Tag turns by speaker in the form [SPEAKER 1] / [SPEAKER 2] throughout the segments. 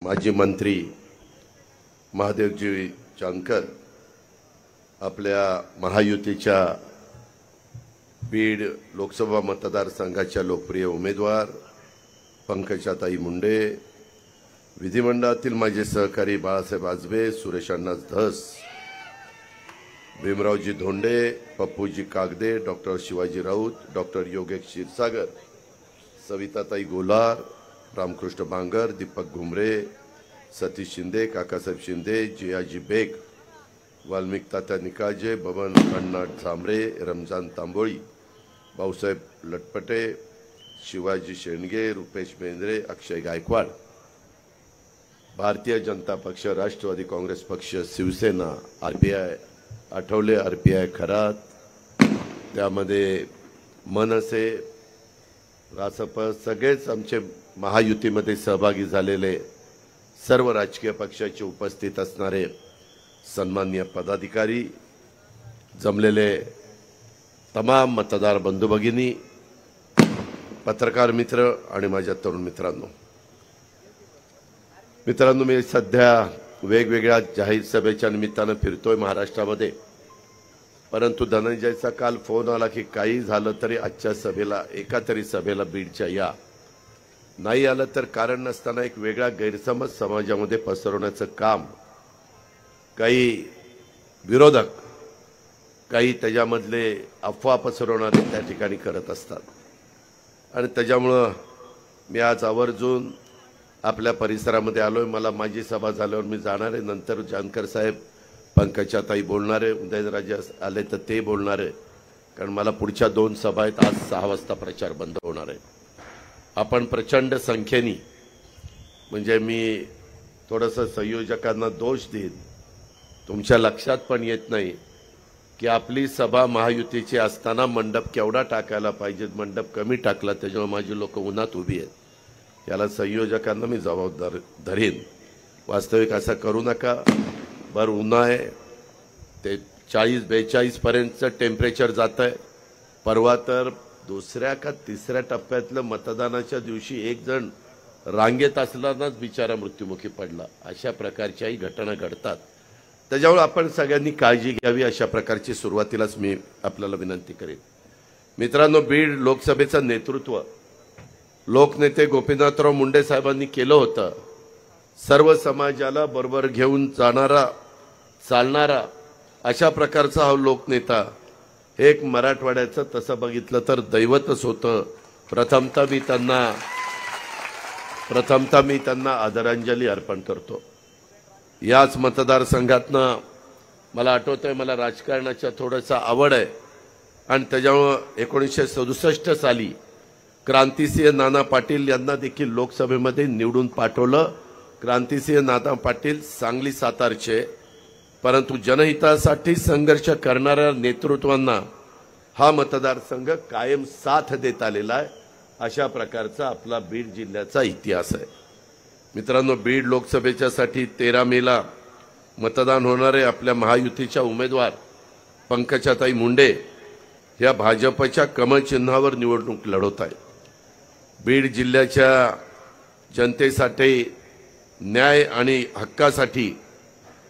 [SPEAKER 1] माजी मंत्री महादेवजी जानकर आपल्या महायुतीच्या बीड लोकसभा मतदारसंघाच्या लोकप्रिय उमेदवार पंकजाताई मुंडे, विधिमंडळातील माझे सहकारी बाळासाहेब आजबे, सुरेश अण्णा धस, भीमरावजी धोंडे, पप्पूजी कागदे, डॉक्टर शिवाजी राऊत, डॉक्टर योगेश क्षीरसागर, सविताताई गोलार, रामकृष्ण बांगर, दीपक घुमरे, सतीश शिंदे, काकासाहेब शिंदे, जियाजी बेग, वाल्मिक तात्या निकाजे, बबन अण्णा झांबरे, रमजान तांबोळी, भाऊसाहेब लटपटे, शिवाजी शेंडगे, रुपेश मेंद्रे, अक्षय गायकवाड, भारतीय जनता पक्ष, राष्ट्रवादी काँग्रेस पक्ष, शिवसेना, आरपीआय आठवले, आरपीआय खरात, त्यामध्ये मनसे, रासप, सगळेच आमचे महायुतीमध्ये सहभागी झालेले सर्व राजकीय पक्षाचे उपस्थित असणारे सन्माननीय पदाधिकारी, जमलेले तमाम मतदार बंधू भगिनी, पत्रकार मित्र आणि माझ्या तरुण मित्रांनो, मी सध्या वेगवेगळ्या जाहीर सभेच्या निमित्तानं फिरतोय महाराष्ट्रामध्ये, परंतु धनंजयचा काल फोन आला की काही झालं तरी आजच्या सभेला, एका तरी सभेला बीडच्या या, नाही आलं तर कारण नसताना एक वेगळा गैरसमज समाजामध्ये पसरवण्याचं काम काही विरोधक, काही त्याच्यामधले अफवा पसरवणारे त्या ठिकाणी करत असतात. आणि त्याच्यामुळं मी आज आवर्जून आपल्या परिसरामध्ये आलोय. मला माझी सभा झाल्यावर मी जाणार आहे. नंतर जानकर साहेब, पंकजाताई बोलणार आहे, उदयनराजे आले तर ते बोलणार आहे, कारण मला पुढच्या 2 सभा आहेत. आज 6 वाजता प्रचार बंद होणार आहे. आपण प्रचंड संख्येने, म्हणजे मी थोडंसं संयोजकांना दोष देईन, तुमच्या लक्षात पण येत नाही की आपली सभा महायुतीची असताना मंडप केवढा टाकायला पाहिजे, मंडप कमी टाकला, त्याच्यामुळे माझी लोक उन्हात उभी आहेत. याला संयोजकांना मी जबाबदार धरीन. वास्तविक असं करू नका. बरं उन्हा आहे, ते 40-42 पर्यंतचं टेम्परेचर जात आहे. परवा तर 2ऱ्या का 3ऱ्या टप्प्यातलं मतदानाच्या दिवशी एक जण रांगेत असतानाच बिचारा मृत्युमुखी पडला. अशा प्रकारच्याही घटना घडतात. त्याच्यामुळे आपण सगळ्यांनी काळजी घ्यावी, अशा प्रकारची सुरुवातीलाच मी आपल्याला विनंती करेन. मित्रांनो, बीड लोकसभेचं नेतृत्व लोकनेते गोपीनाथराव मुंडे साहेबांनी केलं होतं. सर्व समाजाला बरोबर घेऊन जाणारा, चालणारा अशा प्रकारचा हा लोकनेता, एक मराठवाड्याचं तसं बघितलं तर दैवतच होतं. प्रथमतः मी त्यांना आदरांजली अर्पण करतो. याच मतदारसंघातनं मला आठवतंय, मला राजकारणाच्या थोडंसं आवड आहे आणि त्याच्यामुळं 1967 साली क्रांतिसिंह नाना पाटील यांना देखील लोकसभेमध्ये निवडून पाठवलं. क्रांतिसिंह नाना पाटील सांगली सातारचे, परंतु जनहितासाठी संघर्ष करणाऱ्या नेतृत्वांना हा मतदारसंघ कायम साथ देत आलेला आहे. अशा प्रकारचा आपला बीड जिल्ह्याचा इतिहास आहे. मित्रांनो, बीड लोकसभेच्यासाठी 13 मेला मतदान होणारे आपल्या महायुतीच्या उमेदवार पंकजाताई मुंडे या भाजपच्या कमळ चिन्हावर निवडणूक लढवत आहेत. बीड जिल्ह्याच्या जनतेसाठी न्याय आणि हक्कासाठी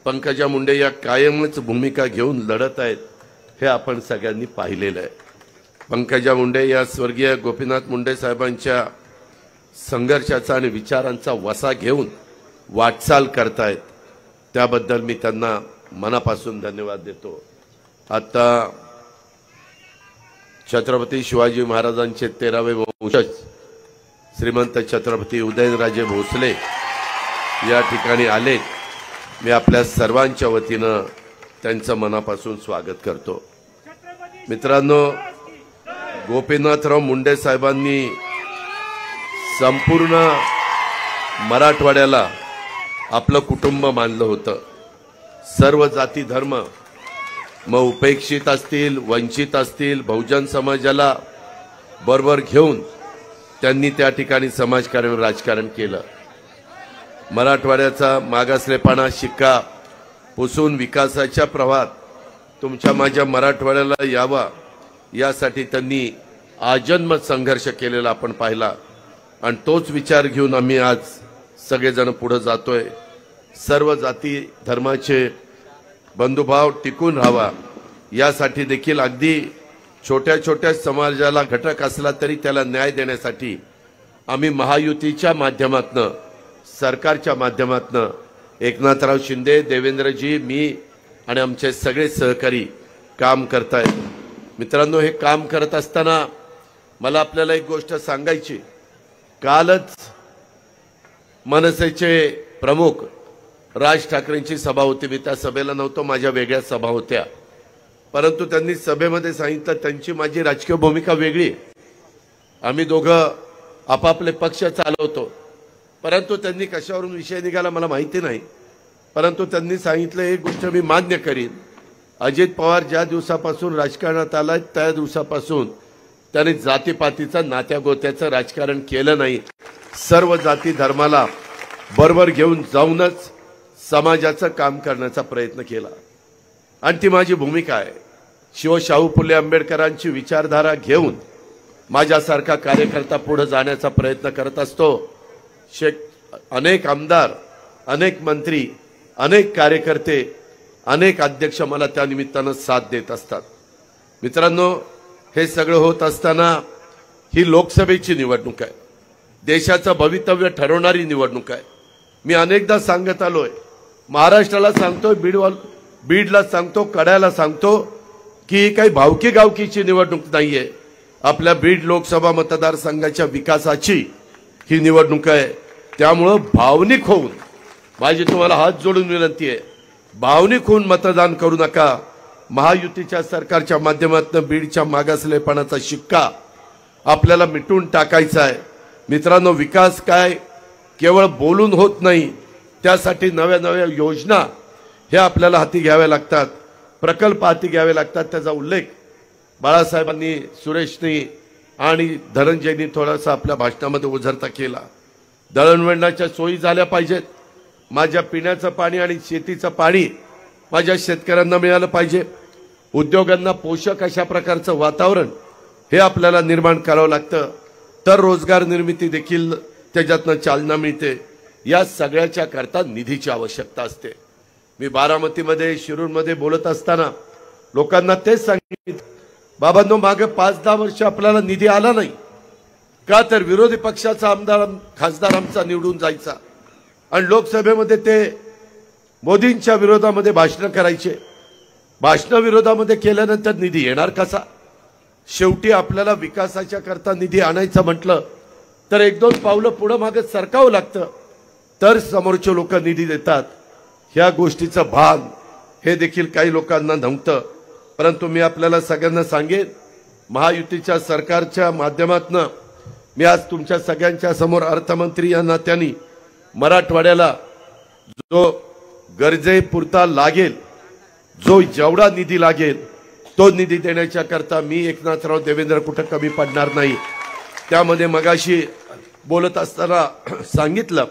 [SPEAKER 1] पंकजा मुंडे या कायमच भूमिका घेऊन लढत आहेत, हे आपण सगळ्यांनी पाहिलेलं आहे. पंकजा मुंडे या स्वर्गीय गोपीनाथ मुंडे साहेबांच्या संघर्षाचा आणि विचारांचा वसा घेऊन वाटचाल करतायत. त्याबद्दल मी त्यांना मनापासून धन्यवाद देतो. आता छत्रपती शिवाजी महाराजांचे 13वे वंशज श्रीमंत छत्रपती उदयनराजे भोसले या ठिकाणी आले. मी आपल्या सर्वांच्या वतीनं त्यांचं मनापासून स्वागत करतो. मित्रांनो, गोपीनाथराव मुंडे साहेबांनी संपूर्ण मराठवाड्याला आपलं कुटुंब मानलं होतं. सर्व जाती धर्म, मग उपेक्षित असतील, वंचित असतील, बहुजन समाजाला बरोबर घेऊन त्यांनी त्या ठिकाणी समाजकारण, राजकारण केलं. मराठवाड्याचा मागासलेपणा शिक्का पुसून विकासाच्या प्रवाहात तुमच्या माझ्या मराठवाड्याला यावा, यासाठी त्यांनी आजन्म संघर्ष केलेला आपण पाहिला. आणि तोच विचार घेऊन आम्ही आज सगळेजण पुढे जातोय। सर्व जाती धर्माचे बंधुभाव टिकून राहावा यासाठी देखील अगदी छोट्या छोट्या समाजाला घटक असला तरी त्याला न्याय देण्यासाठी आम्ही महायुतीच्या माध्यमातून सरकारच्या माध्यमातून एकनाथराव शिंदे, देवेंद्रजी, मी आणि आमचे सगळे सहकारी काम करतायत। मित्रांनो, हे काम करत असताना मला आपल्याला एक गोष्ट सांगायची। कालच मनसेचे प्रमुख राज ठाकरेंची सभा होती। मी त्या सभेला नव्हतो, माझ्या वेगळ्या सभा होत्या, परंतु त्यांनी सभेमध्ये सांगितलं त्यांची माझी राजकीय भूमिका वेगळी। आम्ही दोघं आपापले पक्ष चालवतो, परंतु त्यांनी कशावरून विषय निघाला मला माहिती नाही, परंतु त्यांनी सांगितलं एक गोष्ट मी मान्य करीन, अजित पवार ज्या दिवसापासून राजकारणात आलाय त्या दिवसापासून त्यांनी जातीपातीचा नात्यागोत्याचं राजकारण केलं नाही। सर्व जाती धर्माला बरोबर घेऊन जाऊनच समाजाचं काम करण्याचा प्रयत्न केला आणि ती माझी भूमिका आहे। शाहू फुले आंबेडकरांची विचारधारा घेऊन माझ्यासारखा कार्यकर्ता पुढे जाण्याचा प्रयत्न करत असतो। अनेक आमदार, अनेक मंत्री, अनेक कार्यकर्ते, अनेक अध्यक्ष मला त्या निमित्तानं साथ देत असतात। मित्रांनो, हे सगळं होत असताना ही लोकसभेची निवडणूक आहे, देशाचं भवितव्य ठरवणारी निवडणूक आहे। मी अनेकदा सांगत आलोय, महाराष्ट्राला सांगतोय, बीडला सांगतो, कड्याला सांगतो की ही काही भावकी गावकीची निवडणूक नाहीये, आपल्या बीड लोकसभा मतदारसंघाच्या विकासाची ही निवडणूक आहे। त्यामुळे भावनिक होऊन माझी तुम्हाला हात जोडून विनंती आहे, भावनिक होऊन मतदान करू नका। महायुतीच्या सरकारच्या माध्यमातून बीडच्या मागासलेपणाचा शिक्का आपल्याला मिटून टाकायचा आहे। मित्रांनो, विकास काय केवळ बोलून होत नाही, त्यासाठी नव्या नव्या योजना हे आपल्याला हाती घ्याव्या लागतात, प्रकल्प हाती घ्यावे लागतात। त्याचा उल्लेख बाळासाहेबांनी, सुरेशनी आणि धनंजयनी थोडासा आपल्या भाषणामध्ये उझरता केला। दळणवळणाच्या सोयी झाल्या पाहिजेत, माझ्या पिण्याचं पाणी आणि शेतीचं पाणी माझ्या शेतकऱ्यांना मिळालं पाहिजे, उद्योगांना पोषक अशा प्रकारचं वातावरण हे आपल्याला निर्माण करावं लागतं, तर रोजगार निर्मिती देखील त्याच्यातनं चालना मिळते। या सगळ्याच्या करता निधीची आवश्यकता असते। मी बारामतीमध्ये, शिरूरमध्ये बोलत असताना लोकांना तेच सांगितलं, बाबांनो, मागे 5-10 वर्ष आपल्याला निधी आला नाही का, तर विरोधी पक्षाचा आमदार खासदार आमचा निवडून जायचा आणि लोकसभेमध्ये ते मोदींच्या विरोधामध्ये भाषण करायचे। भाषण विरोधामध्ये केल्यानंतर निधी येणार कसा? शेवटी आपल्याला विकासाच्या करता निधी आणायचं म्हटलं तर 1-2 पावलं पुढे मागे सरकावं लागतं, तर समोरचे लोक निधी देतात। ह्या गोष्टीचं भान हे देखील काही लोकांना नव्हतं, परंतु मी आपल्याला सगळ्यांना सांगेन, महायुतीच्या सरकारच्या माध्यमातून मी आज तुमच्या सगळ्यांच्या समोर अर्थमंत्री या नात्याने मराठवाड्याला जो गरजेपुरता लागेल, जो जेवढा निधी लागेल तो निधी देण्याच्या करता मी एकनाथराव देवेंद्र कुठं कमी पडणार नाही। त्यामध्ये मगाशी बोलत असताना सांगितलं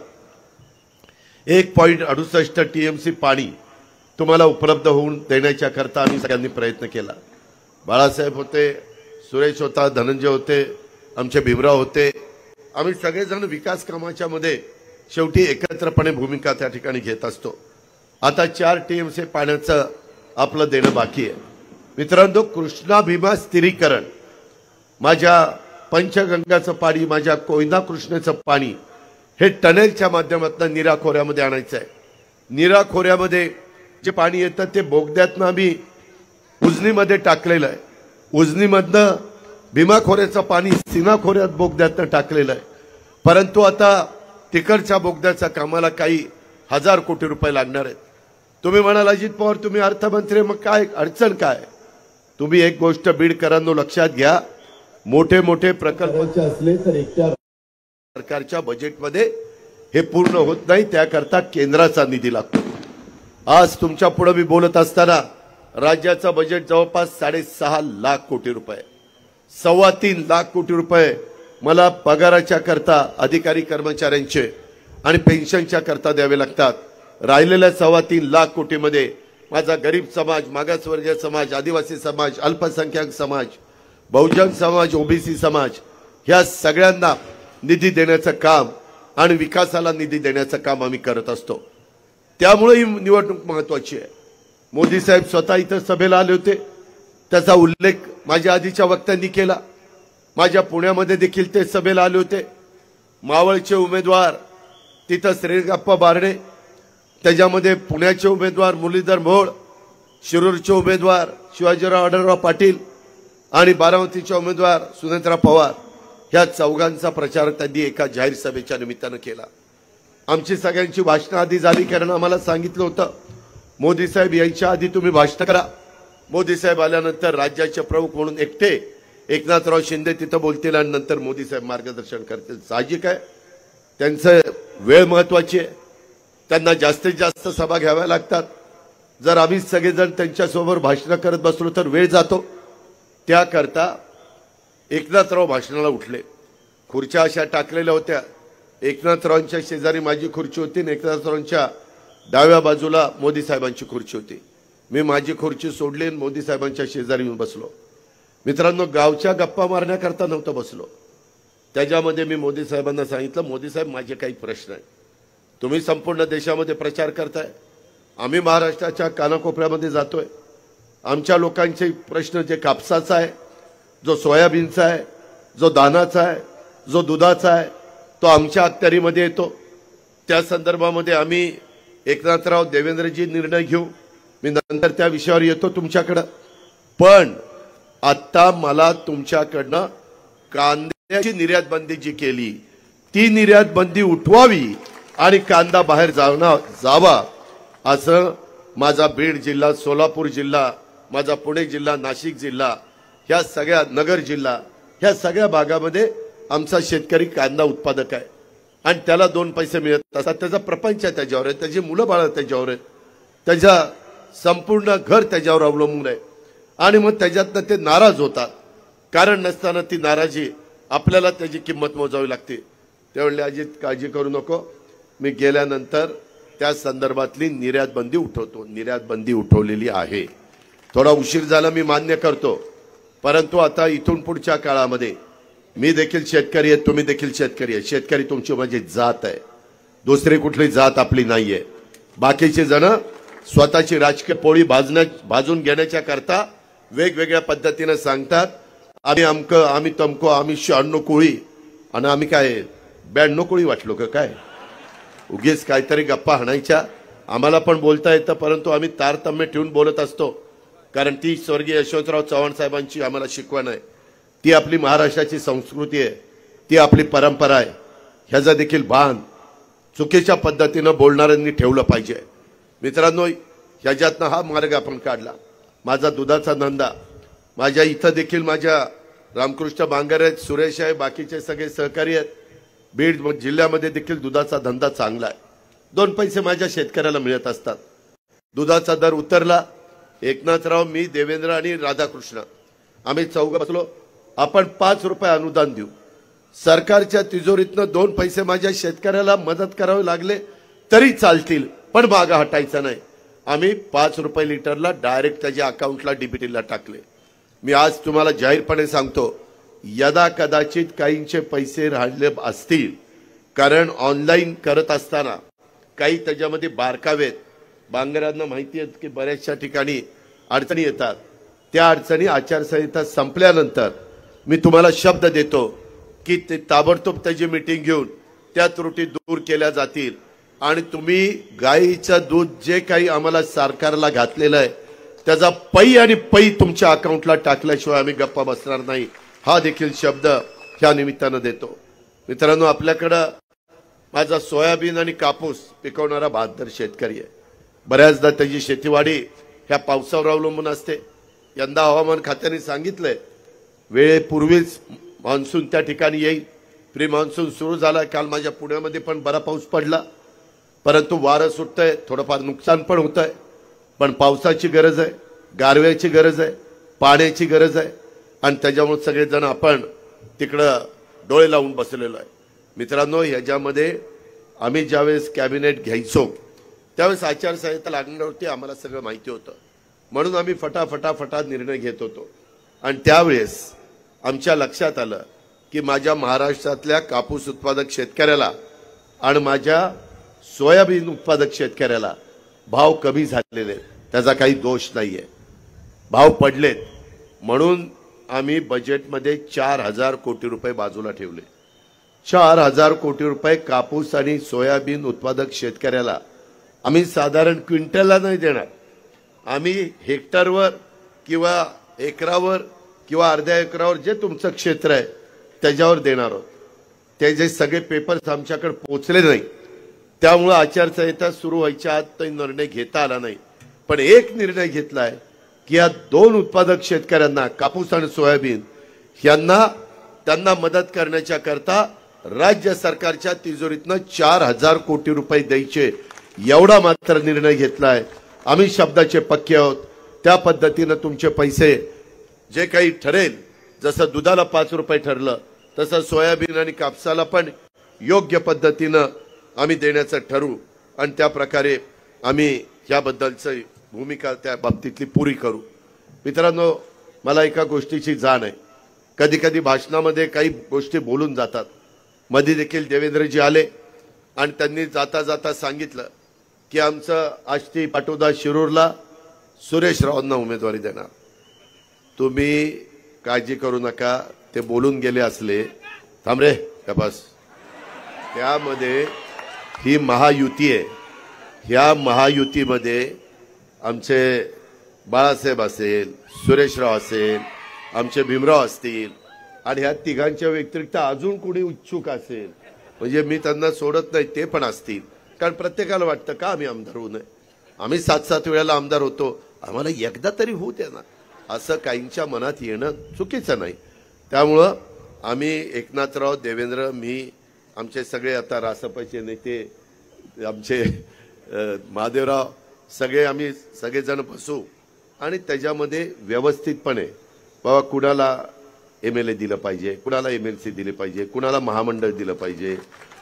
[SPEAKER 1] 1.68 TMC पाणी तुम्हाला उपलब्ध होऊन देण्याच्या करता आम्ही सगळ्यांनी प्रयत्न केला। बाळासाहेब होते, सुरेश होता, धनंजय होते, आमचे भीमराव होते, आम्ही सगळेजण विकास कामाच्या मध्ये शेवटी एकत्रपणे भूमिका त्या ठिकाणी घेत असतो। आता 4 TMC पाण्याचं आपलं देणं बाकी आहे। मित्रांनो, कृष्णा भीमा स्थिरीकरण, माझ्या पंचगंगाचं पाणी, माझ्या कोयना कृष्णेचं पाणी हे टनेलच्या माध्यमातून नीरा खोऱ्यामध्ये आणायचं आहे। नीरा खोऱ्यामध्ये जे पाणी येतं ते बोगद्यातनं आम्ही उजनीमध्ये टाकलेलं आहे, उजनीमधनं भीमा खोऱ्याचं पाणी सीना खोऱ्यात बोगद्यातनं टाकलेलं आहे, परंतु आता तिकडच्या बोगद्याच्या कामाला काही 1000 कोटी रुपये लागणार आहेत। तुम्ही म्हणाल अजित पवार तुम्ही अर्थमंत्री, मग काय अडचण काय? तुम्ही एक गोष्ट बीडकरांनो लक्षात घ्या, मोठे मोठे प्रकल्प असले तर एकट्या सरकारच्या बजेटमध्ये हे पूर्ण होत नाही, त्याकरता केंद्राचा निधी लागतो। आज तुमच्या पुढे मी बोलत असताना राज्याचं बजेट जवळपास 6.5 लाख कोटी रुपये, 3.25 लाख कोटी रुपये मला पगाराच्या करता अधिकारी कर्मचाऱ्यांचे आणि पेन्शनच्या करता द्यावे लागतात। राहिलेल्या 3.25 लाख कोटीमध्ये माझा गरीब समाज, मागासवर्गीय समाज, आदिवासी समाज, अल्पसंख्याक समाज, बहुजन समाज, ओबीसी समाज ह्या सगळ्यांना निधी देण्याचं काम आणि विकासाला निधी देण्याचं काम आम्ही करत असतो। त्यामुळे ही निवडणूक महत्त्वाची आहे। मोदी साहेब स्वतः इथं सभेला आले होते, त्याचा उल्लेख माझ्या आधीच्या वक्त्यांनी केला। माझ्या पुण्यामध्ये देखील ते सभेला आले होते। मावळचे उमेदवार तिथं श्रीरंगप्पा बारणे, त्याच्यामध्ये पुण्याचे उमेदवार मुरलीधर मोहोळ, शिरूरचे उमेदवार शिवाजीराव आढळराव पाटील आणि बारामतीचे उमेदवार सुनेत्रा पवार, ह्या चौघांचा प्रचार त्यांनी एका जाहीर सभेच्या निमित्तानं केला। आमची सगळ्यांची भाषणं आधी झाली, कारण आम्हाला सांगितलं होतं मोदी साहेब यायच्या आधी तुम्ही भाषण करा। मोदी साहेब आल्यानंतर राज्याचे प्रमुख म्हणून एकटे एकनाथराव शिंदे तिथं बोलतील आणि नंतर मोदी साहेब मार्गदर्शन करतील। साहजिक आहे, त्यांचं वेळ महत्त्वाची आहे, त्यांना जास्तीत जास्त सभा घ्याव्या लागतात। जर आम्ही सगळेजण त्यांच्यासोबत भाषण करत बसलो तर वेळ जातो। त्याकरता एकनाथराव भाषणाला उठले। खुर्च्या अशा टाकलेल्या होत्या, एकनाथरावांच्या शेजारी माझी खुर्ची होती आणि एकनाथरावांच्या डाव्या बाजूला मोदी साहेबांची खुर्ची होती। मी माझी खुर्ची सोडली आणि मोदी साहेबांच्या शेजारी येऊन बसलो। मित्रांनो, गावच्या गप्पा मारण्याकरता नव्हतं बसलो। त्याच्यामध्ये मी मोदी साहेबांना सांगितलं, मोदी साहेब माझे काही प्रश्न आहेत, तुम्ही संपूर्ण देशामध्ये प्रचार करताय, आम्ही महाराष्ट्राच्या कानाकोपऱ्यामध्ये जातोय, आमच्या लोकांचे प्रश्न जे कापसाचा आहे, जो सोयाबीनचा आहे, जो धानाचा आहे, जो दुधाचा आहे, तो आमच्या अखत्यारीमध्ये येतो। त्या संदर्भामध्ये आम्ही एकनाथराव देवेंद्रजी निर्णय घेऊ, मी नंतर त्या विषयावर येतो तुमच्याकडे। पण आता मला तुमच्याकडनं कांद्याची निर्यात बंदी जी केली ती निर्यात बंदी उठवावी आणि कांदा बाहेर जावा असं माझा बीड जिल्हा, सोलापूर जिल्हा, माझा पुणे जिल्हा, नाशिक जिल्हा, ह्या सगळ्या नगर जिल्हा, ह्या सगळ्या भागामध्ये आमचा शेतकरी कांदा उत्पादक आहे आणि त्याला 2 पैसे मिळत असतात। त्याचा प्रपंच त्याच्यावर आहे, त्याची मुलं बाळ त्याच्यावर आहेत, त्याचा संपूर्ण घर त्याच्यावर अवलंबून आहे आणि मग त्याच्यातनं ते नाराज होतात। कारण नसताना ती नाराजी आपल्याला त्याची किंमत मोजावी लागते। त्यावेळी अजित काळजी करू नको, मी गेल्यानंतर त्या संदर्भातली निर्यात बंदी उठवतो। निर्यात बंदी उठवलेली आहे, थोडा उशीर झाला मी मान्य करतो, परंतु आता इथून पुढच्या काळामध्ये मी देखील शेतकरी आहे, तुम्ही देखील शेतकरी आहे। शेतकरी तुमची माझी जात आहे, दुसरी कुठली जात आपली नाहीये। बाकीचे जण स्वतःची राजकीय पोळी भाजून घेण्याच्या करता वेगवेगळ्या पद्धतीने सांगतात, आम्ही अमकं, आम्ही तमको, आम्ही 96 कोळी आणि आम्ही काय 92 कोळी वाटलो का काय? उगीच काहीतरी गप्पा हाणायच्या। आम्हाला पण बोलता येतं, परंतु आम्ही तारतम्य ठेवून बोलत असतो, कारण ती स्वर्गीय यशवंतराव चव्हाण साहेबांची आम्हाला शिकवण आहे, ती आपली महाराष्ट्राची संस्कृती आहे, ती आपली परंपरा आहे। ह्याचा देखील भान चुकीच्या पद्धतीनं बोलणाऱ्यांनी ठेवलं पाहिजे। मित्रांनो, ह्याच्यातनं हा मार्ग आपण काढला। माझा दुधाचा धंदा, माझ्या इथं देखील माझ्या रामकृष्ण बांगर आहेत, सुरेश आहे, बाकीचे सगळे सहकारी आहेत। बीड जिल्ह्यामध्ये देखील दुधाचा धंदा चांगला आहे, 2 पैसे माझ्या शेतकऱ्याला मिळत असतात। दुधाचा दर उतरला, एकनाथराव, मी, देवेंद्र आणि राधाकृष्ण आम्ही चौघ बसलो, आपण 5 रुपये अनुदान देऊ। सरकारच्या तिजोरीतनं 2 पैसे माझ्या शेतकऱ्याला मदत करावे लागले तरी चालतील, पण मागं हटायचं नाही। आम्ही 5 रुपये लिटरला डायरेक्ट त्याच्या अकाउंटला डीबीटीला टाकले। मी आज तुम्हाला जाहीरपणे सांगतो, यदा कदाचित काहींचे पैसे राहिले असतील, कारण ऑनलाईन करत असताना काही त्याच्यामध्ये बारकावेत, बांगरांना माहिती आहे की बऱ्याचशा ठिकाणी अडचणी येतात। त्या अडचणी आचारसंहिता संपल्यानंतर मी तुम्हाला शब्द देतो की ते ताबडतोब त्याची मीटिंग घेऊन त्या त्रुटी दूर केल्या जातील आणि तुम्ही गाईचं दूध जे काही आम्हाला सरकारला घातलेलं आहे त्याचा पै आणि पै तुमच्या अकाउंटला टाकल्याशिवाय आम्ही गप्पा बसणार नाही, हा देखील शब्द ह्या निमित्तानं देतो। मित्रांनो, आपल्याकडं माझा सोयाबीन आणि कापूस पिकवणारा बहादर शेतकरी आहे। बऱ्याचदा त्याची शेतीवाडी ह्या पावसावर अवलंबून असते। यंदा हवामान खात्याने सांगितलंय वेळेपूर्वीच मान्सून त्या ठिकाणी येईल। प्री मान्सून सुरू झाला, काल माझ्या पुण्यामध्ये पण बरा पाऊस पडला, परंतु वारं सुटतंय, थोडंफार नुकसान पण होतंय। पण पावसाची गरज आहे, गारव्याची गरज आहे, पाण्याची गरज आहे आणि त्याच्यामुळे सगळेजण आपण तिकडं डोळे लावून बसलेलो आहे। मित्रांनो, ह्याच्यामध्ये आम्ही ज्यावेळेस कॅबिनेट घ्यायचो त्यावेळेस आचारसंहिता लागण्यावरती आम्हाला सगळं माहिती होतं, म्हणून आम्ही फटाफट निर्णय घेत होतो। आणि त्यावेळेस आमच्या लक्षात आलं की माझ्या महाराष्ट्रातल्या कापूस उत्पादक शेतकऱ्याला आणि माझ्या सोयाबीन उत्पादक शेतकऱ्याला भाव कमी झालेले त्याचा काही दोष नाहीये, भाव पडलेत म्हणून आम्ही बजेटमध्ये 4,000 कोटी रुपये बाजूला ठेवले। 4,000 कोटी रुपये कापूस आणि सोयाबीन उत्पादक शेतकऱ्याला आम्ही साधारण क्विंटलला नाही देणार, आम्ही हेक्टरवर किंवा एकरावर किंवा अर्ध्या एकरावर जे तुमचं क्षेत्र आहे त्याच्यावर देणार आहोत। ते जे सगळे पेपर्स आमच्याकडे पोहोचले नाही त्यामुळे आचारसंहिता सुरू व्हायच्या आत तो निर्णय घेता आला नाही, पण एक निर्णय घेतलाय की या दोन उत्पादक शेतकऱ्यांना कापूस आणि सोयाबीन यांना त्यांना मदत करण्याच्या करता राज्य सरकारच्या तिजोरीतनं 4,000 कोटी रुपये द्यायचे एवढा मात्र निर्णय घेतलाय। आम्ही शब्दाचे पक्के आहोत, त्या पद्धतीने तुमचे पैसे जे काही ठरेल, जसं दुधाला 5 रुपये ठरलं तसं सोयाबीन आणि कापसाला पण योग्य पद्धतीने आम्ही देण्याचं ठरवू आणि त्या प्रकारे आम्ही याबद्दलची भूमिका त्या बाबतीतली पुरी करू। मित्रांनो, मला एका गोष्टीची जाण आहे, कधी कधी भाषणामध्ये काही गोष्टी बोलून जातात। मध्ये देखील देवेंद्रजी आले आणि त्यांनी जाता जाता सांगितलं की आमचं आष्टी पाटोदा शिरूरला सुरेश रावांना उमेदवारी देणार। तुम्ही काळजी करू नका, ते बोलून गेले असले, थांब रे बस, त्यामध्ये ही महायुती आहे, ह्या महायुतीमध्ये आमचे बाळासाहेब असेल, सुरेशराव असेल, आमचे भीमराव असतील आणि ह्या तिघांच्या व्यतिरिक्त अजून कोणी इच्छुक असेल म्हणजे मी त्यांना सोडत नाही, ते पण असतील, कारण प्रत्येकाला वाटतं का आम्ही आमदार होऊ नये, आम्ही 7-7 वेळेला आमदार होतो, आम्हाला एकदा तरी होऊ द्या ना, असं काहींच्या मनात येणं चुकीचं नाही। त्यामुळं आम्ही एकनाथराव, देवेंद्र, मी, आमचे सगळे आता रासपचे नेते, आमचे महादेवराव, सगळे आम्ही सगळेजण बसू आणि त्याच्यामध्ये व्यवस्थितपणे बाबा कुणाला MLA दिलं पाहिजे, कुणाला MLC दिले पाहिजे, कुणाला महामंडळ दिलं पाहिजे,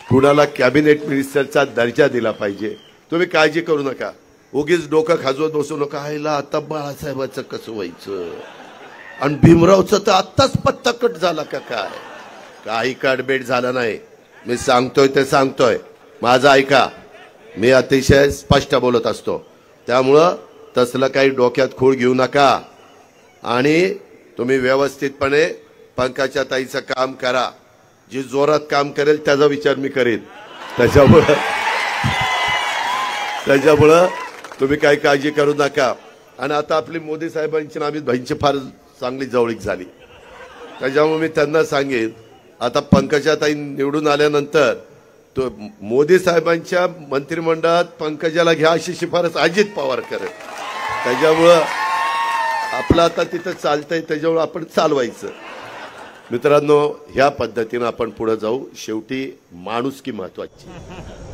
[SPEAKER 1] कुणाला कॅबिनेट मिनिस्टरचा दर्जा दिला पाहिजे। तुम्ही काळजी करू नका, उगीच डोकं खाजवत बसू नका, हायला आता बाळासाहेबाचं कसं व्हायचं आणि भीमरावचं तर आत्ताच पत्ता कट झाला का काय, काही काटबेट झाला नाही, मी सांगतोय ते सांगतोय, माझं ऐका, मी अतिशय स्पष्ट बोलत असतो, त्यामुळं तसलं काही डोक्यात खूळ घेऊ नका आणि तुम्ही व्यवस्थितपणे पंकजा ताईचं काम करा, जी जोरात काम करेल त्याचा विचार मी करेन, त्याच्यामुळं तुम्ही काही काळजी करू नका। आणि आता आपली मोदी साहेबांची अमित भाईंची फार चांगली जवळीक झाली, त्याच्यामुळे मी त्यांना सांगेन आता पंकजा ताई निवडून आल्यानंतर तो मोदी साहेबांच्या मंत्रिमंडळात पंकजाला घ्या अशी शिफारस अजित पवार करेल, त्याच्यामुळं आपलं आता तिथं चालतंय, त्याच्यामुळे आपण चालवायचं। मित्रांनो, ह्या पद्धतीने आपण पुढे जाऊ। शेवटी माणुसकी महत्वाची,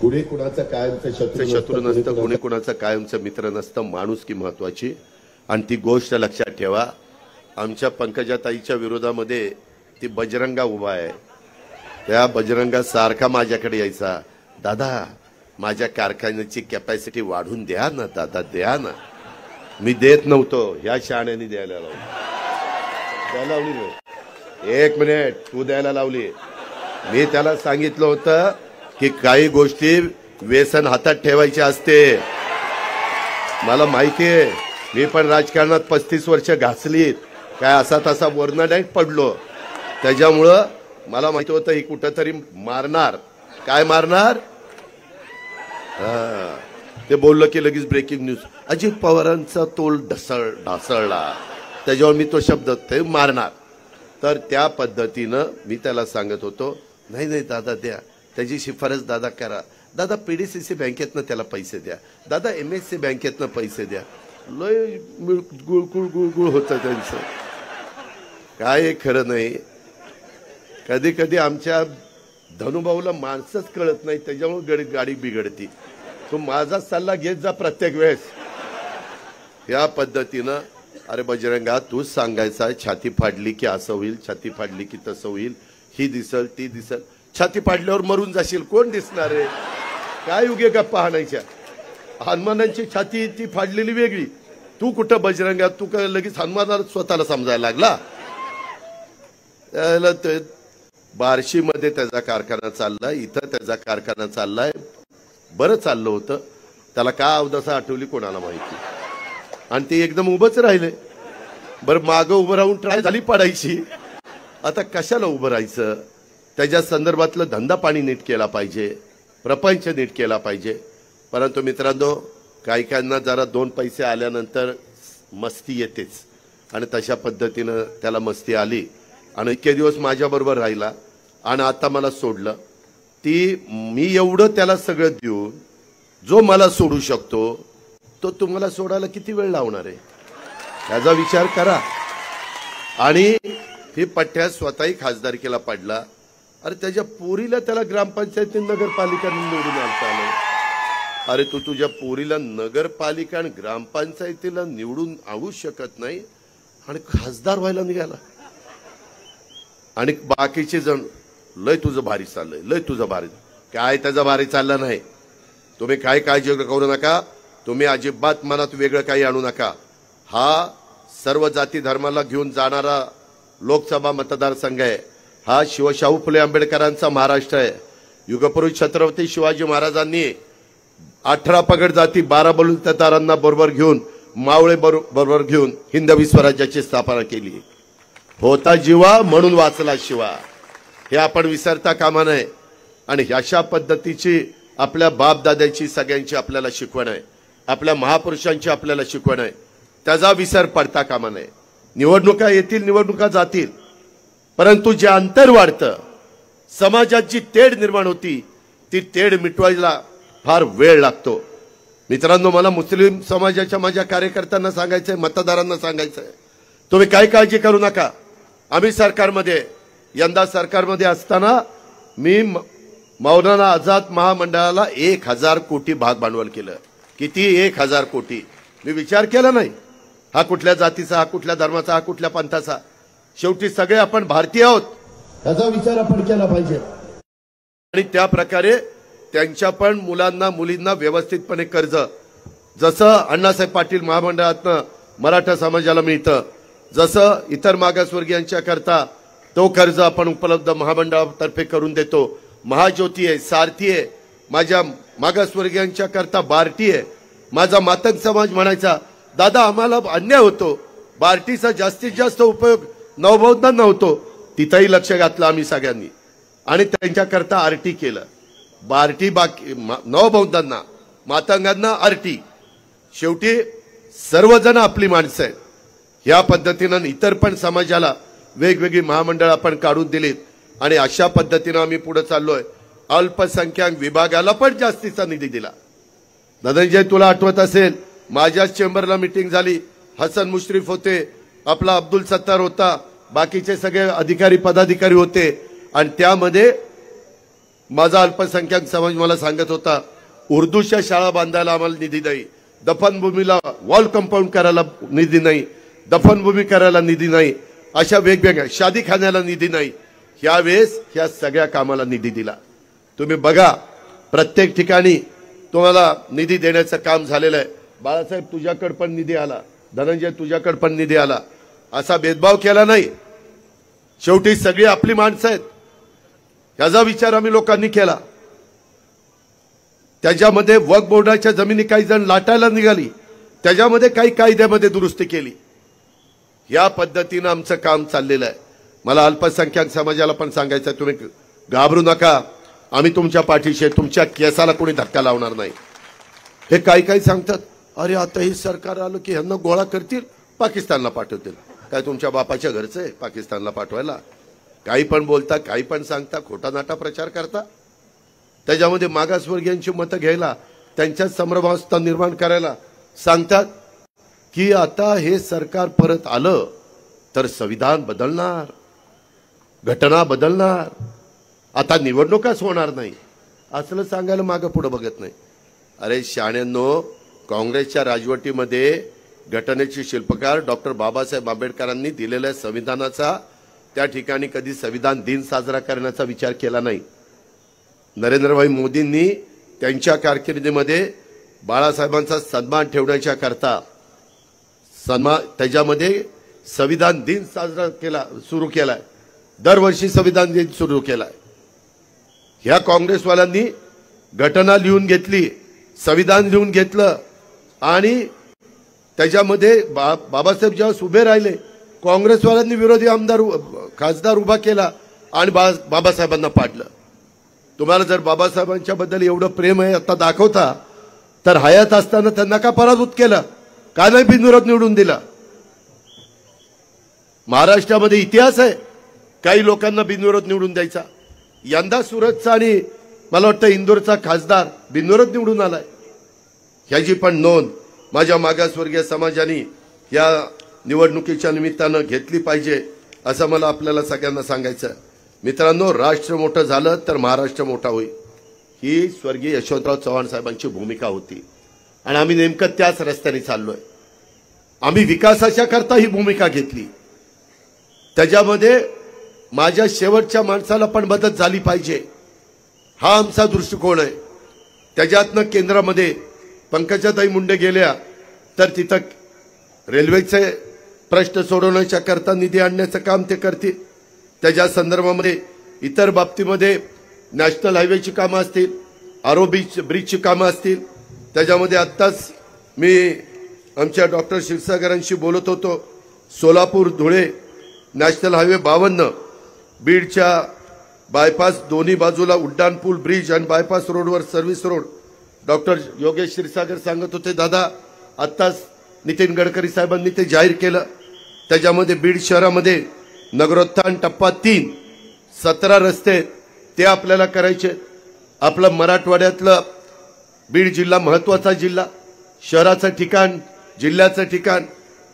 [SPEAKER 1] कुणी कुणाचं कायमचं शत्रू नसतं, कुणी कुणाचं कायमचं मित्र नसतं, माणुसकी महत्वाची आणि ती गोष्ट लक्षात ठेवा। आमच्या पंकजाताईच्या विरोधामध्ये ती बजरंगा उभा आहे, त्या बजरंगा सारखा माझ्याकडे यायचा, दादा माझ्या कारखान्याची कॅपॅसिटी वाढून द्या ना, दादा द्या ना, मी देत नव्हतो, ह्या शहाण्याने द्यायला लावली, एक मिनिट, तू द्यायला लावली, मी त्याला सांगितलं होतं की काही गोष्टी व्यसन हातात ठेवायचे असते, मला माहिती आहे, मी पण राजकारणात 35 वर्ष घासलीत, काय असा तसा वर्ण नाही पडलो, त्याच्यामुळं मला माहिती होतं ही कुठंतरी मारणार, काय मारणार, ते बोललं की लगेच ब्रेकिंग न्यूज, अजित पवारांचा तोल ढासळला, त्याच्यावर मी तो शब्द ते मारणार, तर त्या पद्धतीनं मी त्याला सांगत होतो, नाही नाही दादा द्या, त्याची शिफारस दादा करा, दादा PDCC बँकेतनं त्याला पैसे द्या, दादा MSC बँकेतनं पैसे द्या, लय गुळगुळ होतं त्यांचं, काय खरं नाही। कधी कधी आमच्या धनुभाऊला माणसंच कळत नाही, त्याच्यामुळे गाडी बिघडती, तो माझा सल्ला घेत जा प्रत्येक वेळेस, या पद्धतीनं अरे बजरंगा तूच सांगायचा, छाती फाडली की असं होईल, छाती फाडली की तसं होईल, ही दिसल ती दिसल, छाती फाडल्यावर मरून जाशील, कोण दिसणार आहे, काय उगे गप्पा हाणायच्या, हनुमानांची छाती ती फाडलेली वेगळी, तू कुठं बजरंगा, तू काय लगेच हनुमानाला स्वतःला समजायला लागला, बार्शीमध्ये त्याचा कारखाना चाललाय, इथं त्याचा कारखाना चाललाय, बरं चाललं होतं. त्याला का अवदसा आठवली कोणाला माहिती. आणि ते एकदम उभंच राहिले. बरं मागं उभं राहून ट्राय झाली पाडायची. आता कशाला उभं राहायचं. त्याच्या संदर्भातलं धंदा पाणी नीट केला पाहिजे, प्रपंच नीट केला पाहिजे. परंतु मित्रांनो, काही काहींना जरा दोन पैसे आल्यानंतर मस्ती येतेच. आणि तशा पद्धतीनं त्याला मस्ती आली आणि इतके दिवस माझ्याबरोबर राहिला आणि आता मला सोडलं. मी एवढं त्याला सगळं देऊन जो मला सोडू शकतो तो तुम्हाला सोडायला किती वेळ लावणार आहे, याचा विचार करा. आणि ही पठ्ठ्या स्वतःही खासदारकीला पडला. अरे त्याच्या पोरीला त्याला ग्रामपंचायती नगरपालिकांनी निवडून आणता आलं. अरे तू तुझ्या पोरीला नगरपालिका आणि ग्रामपंचायतीला निवडून आणू शकत नाही आणि खासदार व्हायला निघाला. आणि बाकीचे जण लय तुझं भारी चाललंय, लय तुझं भारी. काय त्याचं भारी चाललं नाही. तुम्ही काय काळजी करू नका. तुम्ही अजिबात मनात वेगळं काही आणू नका. हा सर्व जाती धर्माला घेऊन जाणारा लोकसभा मतदारसंघ आहे. हा शिवशाहू फुले आंबेडकरांचा महाराष्ट्र आहे. युगपुरुष छत्रपती शिवाजी महाराजांनी 18 पगड जाती 12 बलुतेदारांना बरोबर घेऊन, मावळे बरोबर घेऊन हिंदवी स्वराज्याची स्थापना केली. होता जीवा म्हणून वाचला शिवा, हे आपण विसरता कामा नये. आणि अशा पद्धतीची आपल्या बापदाद्याची सगळ्यांची आपल्याला शिकवण आहे, आपल्या महापुरुषांची आपल्याला शिकवण आहे. त्याचा विसर पडता कामा नये. निवडणुका येतील, निवडणुका जातील, परंतु जे अंतर वाढतं, समाजात जी तेढ निर्माण होती, ती तेढ मिटवायला फार वेळ लागतो. मित्रांनो, मला मुस्लिम समाजाच्या माझ्या कार्यकर्त्यांना सांगायचंय, मतदारांना सांगायचंय, तुम्ही काय काळजी करू नका. आम्ही सरकारमध्ये, यंदा सरकारमध्ये असताना मी मौलाना आझाद महामंडळाला 1000 कोटी भाग भांडवल केलं. किती? 1000 कोटी. मी विचार केला नाही हा कुठल्या जातीचा, हा कुठल्या धर्माचा, हा कुठल्या पंथाचा. शेवटी सगळे आपण भारतीय आहोत, याचा विचार आपण केला पाहिजे. आणि त्या प्रकारे त्यांच्या पण मुलांना मुलींना व्यवस्थितपणे कर्ज, जसं अण्णासाहेब पाटील महामंडळातनं मराठा समाजाला मिळतं, जसं इतर मागासवर्गीयांच्या करता तो कर्ज आपण उपलब्ध महामंडळातर्फे करून देतो. महाज्योती आहे, सारथी आहे, माझ्या मागासवर्गीयांच्या करता बार्टी आहे. माझा मातंग समाज म्हणायचा, दादा आम्हाला अन्याय होतो, बार्टीचा जास्तीत जास्त उपयोग नवबौद्धांना होतो. तिथंही लक्ष घातलं आम्ही सगळ्यांनी आणि त्यांच्याकरता आरटी केलं. बार्टी बाकी नवबौद्धांना, मातंगांना आरटी. शेवटी सर्वजण आपली माणसं आहेत. या पद्धतीनं इतर पण समाजाला वेगवेगळी महामंडळ आपण काढून दिलीत आणि अशा पद्धतीनं आम्ही पुढे चाललोय. अल्पसंख्याक विभागाला पण जास्तीचा निधी दिला. धनंजय, तुला आठवत असेल, माझ्याच चेंबरला मीटिंग झाली. हसन मुश्रीफ होते, आपला अब्दुल सत्तार होता, बाकीचे सगळे अधिकारी पदाधिकारी होते. आणि त्यामध्ये माझा अल्पसंख्याक समाज मला सांगत होता, उर्दूच्या शाळा बांधायला आम्हाला निधी नाही, दफनभूमीला वॉल कंपाऊंड करायला निधी नाही, दफनभूमी करायला निधी नाही, अशा वेगवेगळ्या शादीखान्याला निधी नाही. यावेळेस ह्या सगळ्या कामाला निधी दिला. तुम्ही बघा, प्रत्येक ठिकाणी तुम्हाला निधी देण्याचं काम झालेलं आहे. बाळासाहेब, तुझ्याकडे पण निधी आला, धनंजय तुझ्याकडे पण निधी आला. असा भेदभाव केला नाही. शेवटी सगळी आपली माणसं आहेत, याचा विचार आम्ही लोकांनी केला. त्याच्यामध्ये वक्फ बोर्डाच्या जमिनी काही जण लाटायला निघाली, त्याच्यामध्ये काही कायद्यामध्ये दुरुस्ती केली. या पद्धतीनं आमचं काम चाललेलं आहे. मला अल्पसंख्याक समाजाला पण सांगायचं, तुम्ही घाबरू नका, आम्ही तुमच्या पाठीशी, तुमच्या केसाला कोणी धक्का लावणार नाही. हे काही सांगतात, अरे आता हे सरकार आलं की ह्यांना गोळा करतील, पाकिस्तानला पाठवतील. काय तुमच्या बापाच्या घरचं आहे पाकिस्तानला पाठवायला? काही पण बोलता, काही पण सांगता, खोटा नाटा प्रचार करता. त्याच्यामध्ये मागासवर्गीयांची मतं घ्यायला, त्यांच्यात संभ्रमावस्था निर्माण करायला सांगतात की आता हे सरकार परत आलं तर संविधान बदलणार, घटना बदलणार, आता निवडणुकाच होणार नाही, असलं सांगायला मागं पुढे बघत नाही. अरे शाण्यांनो, काँग्रेसच्या राजवटीमध्ये घटनेचे शिल्पकार डॉक्टर बाबासाहेब आंबेडकरांनी दिलेल्या संविधानाचा त्या ठिकाणी कधी संविधान दिन साजरा करण्याचा विचार केला नाही. नरेंद्रभाई मोदींनी त्यांच्या कारकिर्दीमध्ये बाळासाहेबांचा सन्मान ठेवण्याच्या करता त्याच्यामध्ये संविधान दिन साजरा केला, सुरू केलाय. दरवर्षी संविधान दिन सुरू केलाय। ह्या काँग्रेसवाल्यांनी घटना लिहून घेतली, संविधान लिहून घेतलं आणि त्याच्यामध्ये बाबासाहेब जेव्हा उभे राहिले काँग्रेसवाल्यांनी विरोधी आमदार खासदार उभा केला आणि बाबासाहेबांना पाडलं। तुम्हाला जर बाबासाहेबांच्या बद्दल एवढं प्रेम आहे आता दाखवता तर हयात असताना त्यांना का पराभूत केलं, का नाही बिनविरोध निवडून दिला? महाराष्ट्रामध्ये इतिहास आहे काही लोकांना बिनविरोध निवडून द्यायचा। यंदा सुरतचा आणि मला वाटतं इंदोरचा खासदार बिनविरोध निवडून आलाय। ह्याची पण नोंद माझ्या मागासवर्गीय समाजाने या निवडणुकीच्या निमित्तानं घेतली पाहिजे असं मला आपल्याला सगळ्यांना सांगायचं आहे। मित्रांनो, राष्ट्र मोठं झालं तर महाराष्ट्र मोठा होईल ही स्वर्गीय यशवंतराव चव्हाण साहेबांची भूमिका होती आणि आम्ही नेमकं त्याच रस्त्याने चाललोय। आम्ही विकासाच्या करता ही भूमिका घेतली, त्याच्यामध्ये माझ्या शेवटच्या माणसाला पण मदत झाली पाहिजे हा आमचा दृष्टिकोन आहे। त्याच्यातनं केंद्रामध्ये पंकजाताई मुंडे गेल्या तर तिथं रेल्वेचे प्रश्न सोडवण्याच्या करता निधी आणण्याचं काम ते करतील। त्याच्या संदर्भामध्ये इतर बाबतीमध्ये नॅशनल हायवेची कामं असतील, आरो ब्रिजची कामं असतील। त्याच्यामध्ये आत्ताच मी आमच्या डॉक्टर क्षीरसागरांशी बोलत होतो। सोलापूर धुळे नॅशनल हायवे 52 बीडच्या बायपास दोन्ही बाजूला उड्डाणपूल ब्रिज आणि बायपास रोडवर service road doctor Yogesh Kshirsagar सांगत होते, दादा आत्ताच नितीन गडकरी साहेबांनी ते जाहीर केलं। त्याच्यामध्ये बीड शहरामध्ये नगरोत्थान टप्पा 3 17 रस्ते ते आपल्याला करायचे। आपलं मराठवाड्यातलं बीड जिल्हा महत्त्वाचा जिल्हा, शहराचं ठिकाण, जिल्ह्याचं ठिकाण,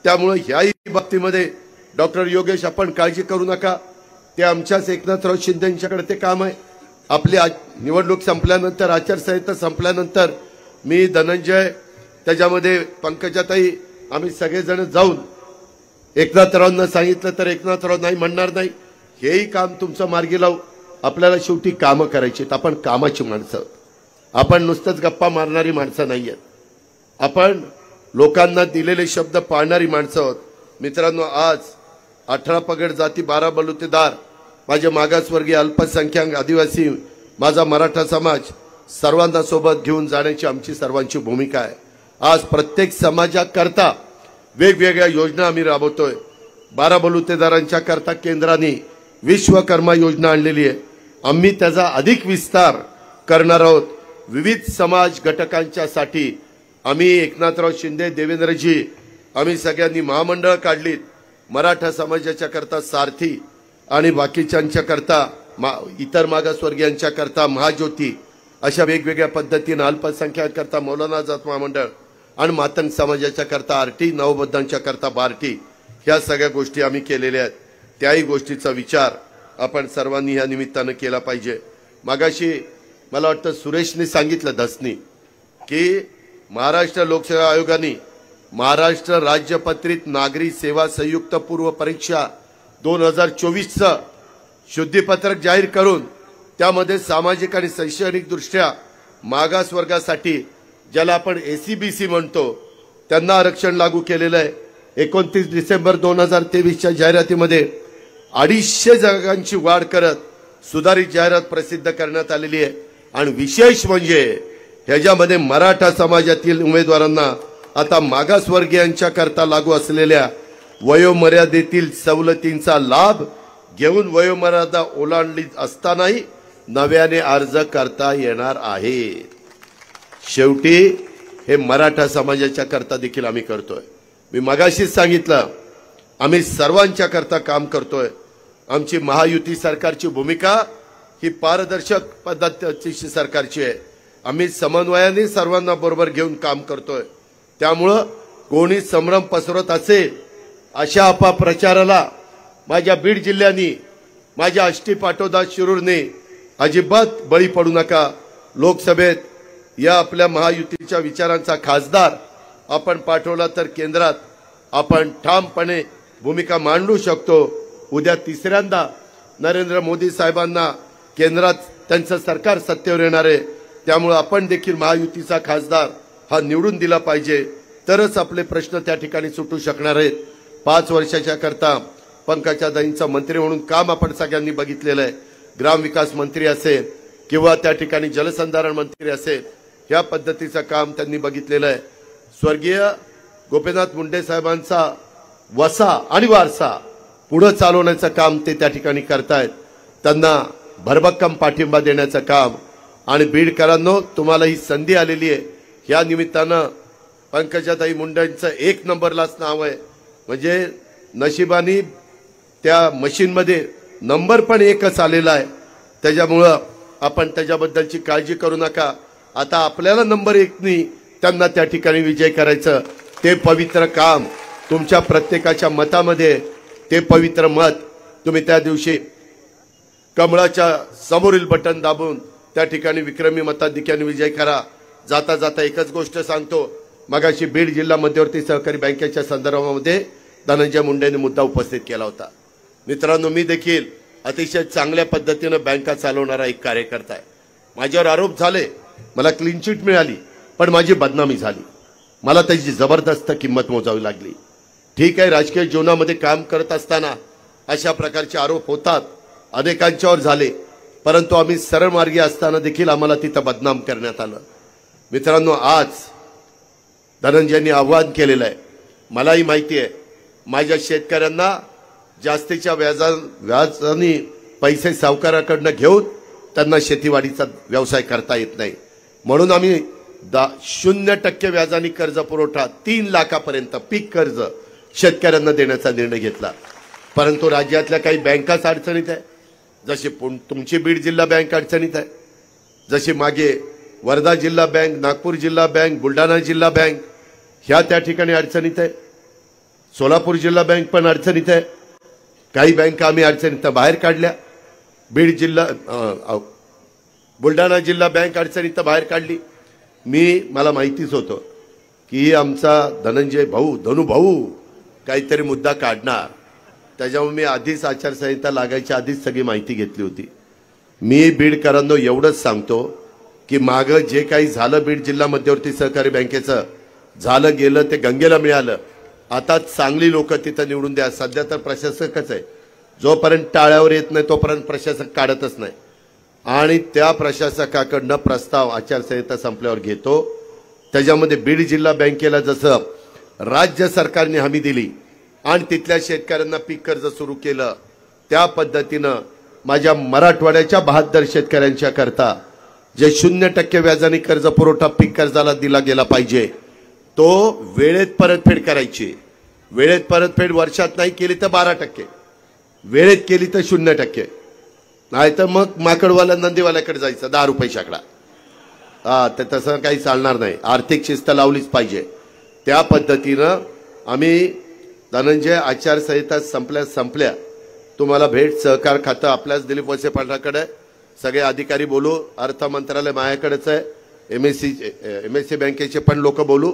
[SPEAKER 1] त्यामुळे ह्याही बाबतीमध्ये डॉक्टर योगेश आपण काळजी करू नका, ते आमच्याच एकनाथराव शिंदे यांच्याकडे ते काम आहे। आपली निवडणूक संपल्यानंतर आचारसंहिता संपल्यानंतर मी धनंजय त्याच्यामध्ये पंकजाताई आम्ही सगळेजण जाऊन एकनाथरावांना सांगितलं तर एकनाथराव नाही म्हणणार नाही, हेही काम तुमचं मार्गी लावू। आपल्याला शेवटी कामं करायची, आपण कामाची माणसं, आपण नुसतंच गप्पा मारणारी माणसं नाहीयेत, आपण लोकांना दिलेले शब्द पाळणारी माणसं आहोत। मित्रांनो, आज 18 पगड जाती 12 बलुतेदार माझे मागासवर्गीय अल्पसंख्याक आदिवासी माझा मराठा समाज सर्वांना सोबत घेऊन जाण्याची आमची सर्वांची भूमिका आहे। आज प्रत्येक समाजाकरता वेगवेगळ्या योजना आम्ही राबवतोय। 12 बलुतेदारांच्या करता केंद्राने विश्वकर्मा योजना आणलेली आहे, आम्ही त्याचा अधिक विस्तार करणार आहोत। विविध समाज घटकांच्यासाठी आम्ही एकनाथराव शिंदे देवेंद्रजी आम्ही सगळ्यांनी महामंडळ काढलीत। मराठा समाजाच्या करता सारथी आणि बाकीच्यांच्या करता इतर मागासवर्गीयांच्या करता महाज्योती अशा वेगवेगळ्या पद्धतीने अल्पसंख्याक करता मौलाना आझाद महामंडळ आणि मातंग समाजाच्या करता आरटी, नवबद्धांच्या करता बार्टी, ह्या सगळ्या गोष्टी आम्ही केलेल्या आहेत। त्याही गोष्टीचा विचार आपण सर्वांनी या निमित्तानं केला पाहिजे। मागाशी मला वाटतं सुरेशने सांगितलं धसनी की महाराष्ट्र लोकसेवा आयोगाने महाराष्ट्र राज्यपत्रित नागरी सेवा संयुक्त पूर्व परीक्षा 2024चं शुद्धीपत्रक जाहीर करून त्यामध्ये सामाजिक आणि शैक्षणिक दृष्ट्या मागास वर्गासाठी ज्याला आपण एसीबीसी म्हणतो त्यांना आरक्षण लागू केलेलं आहे। 29 डिसेंबर 2023च्या जाहिरातीमध्ये 250 जागांची वाढ करत सुधारित जाहिरात प्रसिद्ध करण्यात आलेली आहे आणि विशेष म्हणजे ह्याच्यामध्ये मराठा समाजातील उमेदवारांना आता मागासवर्गीयांच्या करता लागू असलेल्या वयोमर्यादेतील सवलतींचा लाभ घेऊन वयोमर्यादा ओलांडली असतानाही नव्याने अर्ज करता येणार आहे। शेवटी हे मराठा समाजाच्या करता देखील आम्ही करतोय। मी मगाशीच सांगितलं आम्ही सर्वांच्या करता काम करतोय। आमची महायुती सरकारची भूमिका ही पारदर्शक पद्धतीची सरकारची आहे। आम्ही समन्वयाने सर्वांना बरोबर घेऊन काम करतोय। त्यामुळे कोणी संभ्रम पसरवत असेल अशा अपप्रचाराला माझ्या बीड जिल्ह्याने माझ्या आष्टी पाटोदा शिरूरने अजिबात बळी पडू नका। लोकसभेत या आपल्या महायुतीच्या विचारांचा खासदार आपण पाठवला तर केंद्रात आपण ठामपणे भूमिका मांडू शकतो। उद्या तिसऱ्यांदा नरेंद्र मोदी साहेबांना केंद्रात त्यांचं सरकार सत्तेवर येणार आहे, त्यामुळे आपण देखील महायुतीचा खासदार हा निवडून दिला पाहिजे, तरच आपले प्रश्न त्या ठिकाणी सुटू शकणार आहेत। 5 वर्षाच्या करता पंकजाताईंचं मंत्री म्हणून काम आपण सगळ्यांनी बघितलेलं आहे। ग्रामविकास मंत्री असेल किंवा त्या ठिकाणी जलसंधारण मंत्री असेल, या पद्धतीचं काम त्यांनी बघितलेलं आहे। स्वर्गीय गोपीनाथ मुंडे साहेबांचा वसा आणि वारसा पुढे चालवण्याचं काम ते त्या ठिकाणी करतायत। त्यांना भरभक्कम पाठिंबा देण्याचं काम आणि बीडकरांनो तुम्हाला ही संधी आलेली आहे। या निमित्तानं पंकजाताई मुंडेंचं एक नंबरलाच नाव आहे, म्हणजे नशिबाने त्या मशीनमध्ये नंबर पण एकच आलेला आहे, त्याच्यामुळं आपण त्याच्याबद्दलची काळजी करू नका। आता आपल्याला नंबर 1नी त्यांना त्या ठिकाणी विजय करायचं, ते पवित्र काम तुमच्या प्रत्येकाच्या मतामध्ये, ते पवित्र मत तुम्ही त्या दिवशी कमळाच्या समोरील बटन दाबून त्या ठिकाणी विक्रमी मताधिक्याने विजय करा। जाता जाता एकच गोष्ट सांगतो, मगाशी बीड जिल्हा मध्यवर्ती सहकारी बँकेच्या संदर्भामध्ये धनंजय मुंडेंनी मुद्दा उपस्थित केला होता। मित्रांनो, मी देखील अतिशय चांगल्या पद्धतीने बँका चालवणारा एक कार्यकर्ता आहे। माझ्यावर आरोप झाले, मला क्लीन चिट मिळाली, पण माझी बदनामी झाली, मला त्याची जबरदस्त किंमत मोजावी लागली। ठीक आहे, राजकीय जीवनामध्ये काम करत असताना अशा प्रकारचे आरोप होतात, अनेकांच्यावर झाले, परंतु आम्ही सरळ मार्गी असताना देखील आम्हाला तिथं बदनाम करण्यात आलं। मित्रांनो, आज धनंजयांनी आव्हान केलेलं आहे, मलाही माहिती आहे माझ्या शेतकऱ्यांना जास्तीच्या व्याजाने पैसे सावकाराकडनं घेऊन त्यांना शेतीवाडीचा व्यवसाय करता येत नाही, म्हणून आम्ही 0% व्याजाने कर्ज पुरवठा 3 लाखापर्यंत पीक कर्ज शेतकऱ्यांना देण्याचा निर्णय घेतला। परंतु राज्यातल्या काही बँकाच अडचणीत आहे, जशी तुमची बीड जिल्हा बँक अडचणीत आहे, जशी मागे वर्धा जिल्हा बँक, नागपूर जिल्हा बँक, बुलढाणा जिल्हा बँक ह्या त्या ठिकाणी अडचणीत आहे, सोलापूर जिल्हा बँक पण अडचणीत आहे। काही बँका आम्ही अडचणीत बाहेर काढल्या, बीड जिल्हा बुलढाणा जिल्हा बँक अडचणीत बाहेर काढली। मला माहितीच होतं की आमचा धनंजय भाऊ धनु भाऊ काहीतरी मुद्दा काढणार, त्याच्यामुळे मी आधीच आचारसंहिता लागायच्या आधीच सगळी माहिती घेतली होती। मी बीडकरांनो एवढंच सांगतो की मागं जे काही झालं बीड जिल्हा मध्यवर्ती सहकारी बँकेचं झालं गेलं ते गंगेला मिळालं। आता चांगली लोक तिथं निवडून द्या। सध्या तर प्रशासकच आहे, जोपर्यंत टाळ्यावर येत नाही तोपर्यंत प्रशासक काढतच नाही, आणि त्या प्रशासकाकडनं प्रस्ताव आचारसंहिता संपल्यावर घेतो। त्याच्यामध्ये बीड जिल्हा बँकेला जसं राज्य सरकारने हमी दिली आणि तिथल्या शेतकऱ्यांना पीक कर्ज सुरू केलं, त्या पद्धतीनं माझ्या मराठवाड्याच्या 72 शेतकऱ्यांच्या करता जे 0% व्याजाने कर्ज पुरवठा पीक कर्जाला दिला गेला पाहिजे, तो वेळेत परतफेड करायची। वेळेत परतफेड वर्षात नाही केली तर 12%, वेळेत केली तर 0%, नाही तर मग माकडवाल्या नंदीवाल्याकडे जायचं 10 रुपये शेकडा। ते तसं काही चालणार नाही, आर्थिक शिस्त लावलीच पाहिजे। त्या पद्धतीनं आम्ही धनंजय आचारसंहिता संपल्या तुम्हाला भेट सहकार खातं आपल्याच दिलीप वळसे पाटलाकडे, सगळे अधिकारी बोलू, अर्थ मंत्रालय माझ्याकडेच आहे, एमएससी बँकेचे पण लोक बोलू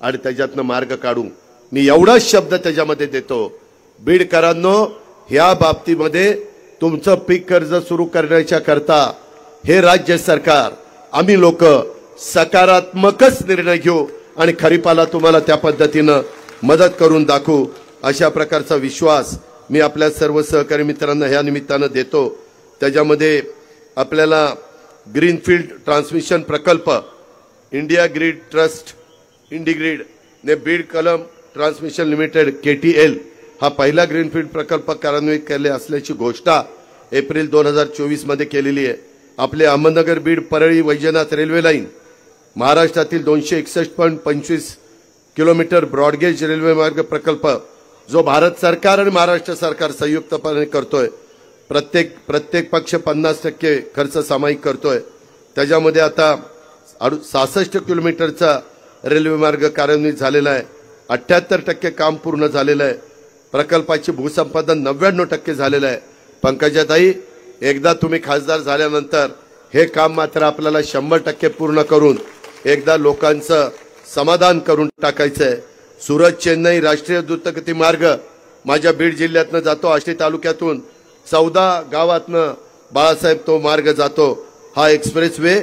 [SPEAKER 1] आणि त्याच्यातनं मार्ग काढू। मी एवढाच शब्द त्याच्यामध्ये देतो, बीडकरांनो ह्या बाबतीमध्ये तुमचं पीक कर्ज सुरू करण्याच्या करता हे राज्य सरकार आम्ही लोक सकारात्मकच निर्णय घेऊ आणि खरीपाला तुम्हाला त्या पद्धतीनं मदत करून दाखवू, अशा प्रकारचा विश्वास मी आपल्या सर्व सहकारी मित्रांना ह्या निमित्तानं देतो। त्याच्यामध्ये आपल्याला ग्रीनफील्ड ट्रान्समिशन प्रकल्प इंडिया ग्रीड ट्रस्ट इंडिग्रीड ने बीड कलम ट्रान्समिशन लिमिटेड KTL हा पहिला ग्रीनफील्ड प्रकल्प कार्यान्वित केले असल्याची घोषणा एप्रिल 2024 मध्ये केलेली आहे। आपले अहमदनगर बीड परळी वैजनाथ रेल्वे लाईन महाराष्ट्रातील 261.25 किलोमीटर ब्रॉडगेज रेल्वे मार्ग प्रकल्प जो भारत सरकार आणि महाराष्ट्र सरकार संयुक्तपणे करतोय, प्रत्येक पक्ष 50% खर्च सामायिक करतोय। त्याच्यामध्ये आता 66 किलोमीटरचा रेल्वे मार्ग कार्यान्वित झालेला आहे, 78% काम पूर्ण झालेलं आहे, प्रकल्पाची भूसंपादन 99% झालेलं आहे। पंकजाताई, एकदा तुम्ही खासदार झाल्यानंतर हे काम मात्र आपल्याला 100% पूर्ण करून एकदा लोकांचं समाधान करून टाकायचं आहे। सुरत चेन्नई राष्ट्रीय द्रुतगती मार्ग माझ्या बीड जिल्ह्यातनं जातो, आष्टी तालुक्यातून 14 गावातनं बाळासाहेब तो मार्ग जातो। हा एक्सप्रेस वे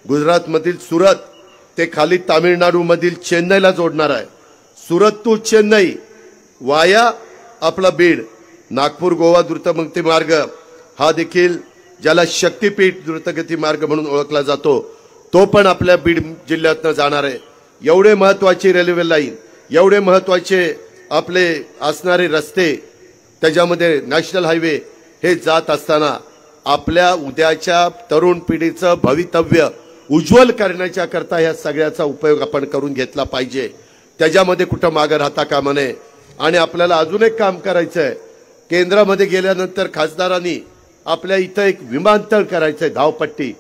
[SPEAKER 1] गुजरातमधील सुरत ते खाली तामिळनाडू मधील चेन्नईला जोडणार आहे। सुरत टू चेन्नई वाया आपला बीड नागपूर गोवा द्रुतगती मार्ग हा देखील ज्याला शक्तीपीठ द्रुतगती मार्ग म्हणून ओळखला जातो तो पण आपल्या बीड जिल्ह्यातनं जाणार आहे। एवढे महत्त्वाची रेल्वे लाईन, एवढे महत्त्वाचे आपले असणारे रस्ते, त्याच्यामध्ये नॅशनल हायवे हे जात असताना आपल्या उद्याच्या तरुण पिढीचं भवितव्य उज्ज्वल करण्याच्या करता या सगळ्याचा उपयोग आपण करून घेतला पाहिजे। त्याच्यामध्ये कुठं मागे राहता कामा नये। आणि आपल्याला अजून एक काम करायचं आहे, केंद्रामध्ये गेल्यानंतर खासदारांनी आपल्या इथं एक विमानतळ करायचंय, धावपट्टी,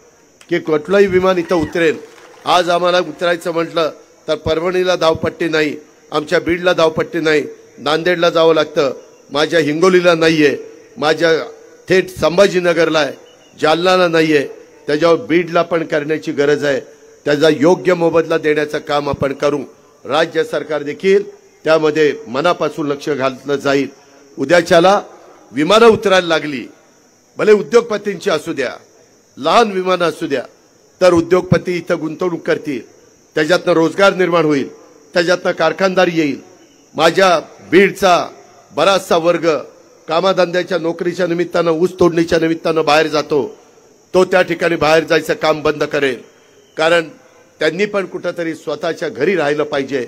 [SPEAKER 1] की कुठलंही विमान इथं उतरेल। आज आम्हाला उतरायचं म्हटलं तर परभणीला धावपट्टी नाही, आमच्या बीडला धावपट्टी नाही, नांदेडला जावं लागतं, माझ्या हिंगोलीला नाहीये, माझ्या थेट संभाजीनगरला आहे, जालनाला नाहीये, त्याच्यावर बीडला पण करण्याची गरज आहे। त्याचा योग्य मोबदला देण्याचं काम आपण करू। राज्य सरकार देखील त्यामध्ये मनापासून लक्ष घातलं जाईल। उद्याच्याला विमानं उतरायला लागली, भले उद्योगपतींची असू द्या, लहान विमानं असू द्या, तर उद्योगपती इथं गुंतवणूक करतील, त्याच्यातनं रोजगार निर्माण होईल, त्याच्यातनं कारखानदारी येईल। माझ्या बीडचा बराचसा वर्ग कामाधंद्याच्या नोकरीच्या निमित्तानं, ऊस तोडणीच्या निमित्तानं बाहेर जातो, तो त्या ठिकाणी बाहेर जायचं काम बंद करेल। कारण त्यांनी पण कुठेतरी स्वतःच्या घरी राहिलं पाहिजे,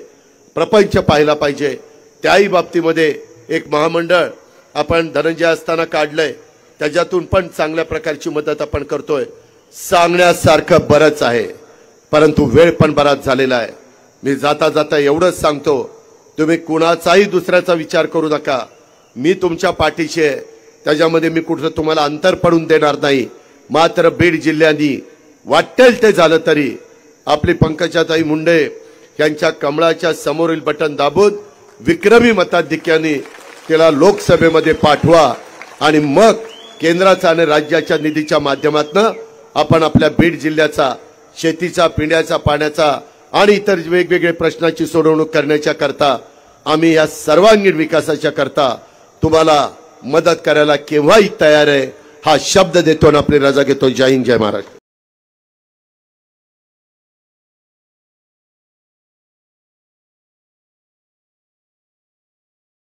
[SPEAKER 1] प्रपंच पाहिला पाहिजे। त्याही बाबतीमध्ये एक महामंडळ आपण धनंजय असताना काढलंय, त्याच्यातून पण चांगल्या प्रकारची मदत आपण करतोय। सांगण्यासारखं बरंच आहे, परंतु वेळ पण बराच झालेला आहे। मी जाता जाता एवढंच सांगतो, तुम्ही कुणाचाही दुसऱ्याचा विचार करू नका, मी तुमच्या पाठीशी आहे, त्याच्यामध्ये मी कुठं तुम्हाला अंतर पडून देणार नाही। मात्र बीड जिल्ह्यानी वाटेल ते झालं तरी आपली पंकजाताई मुंडे यांच्या कमळाच्या समोरील बटन दाबून विक्रमी मताधिक्याने तिला लोकसभेमध्ये पाठवा आणि मग केंद्राचा आणि राज्याच्या निधीच्या माध्यमातून आपण आपल्या बीड जिल्ह्याचा शेतीचा, पिण्याचा, पाण्याचा आणि इतर वेगवेगळे प्रश्नाची सोडवणूक करण्याच्या करता आम्ही या सर्वांगीण विकासाच्या करता तुम्हाला मदत करायला केव्हाही तयार आहे, हा शब्द देतो आणि आपली रजा घेतो। जय हिंद, जय महाराष्ट्र।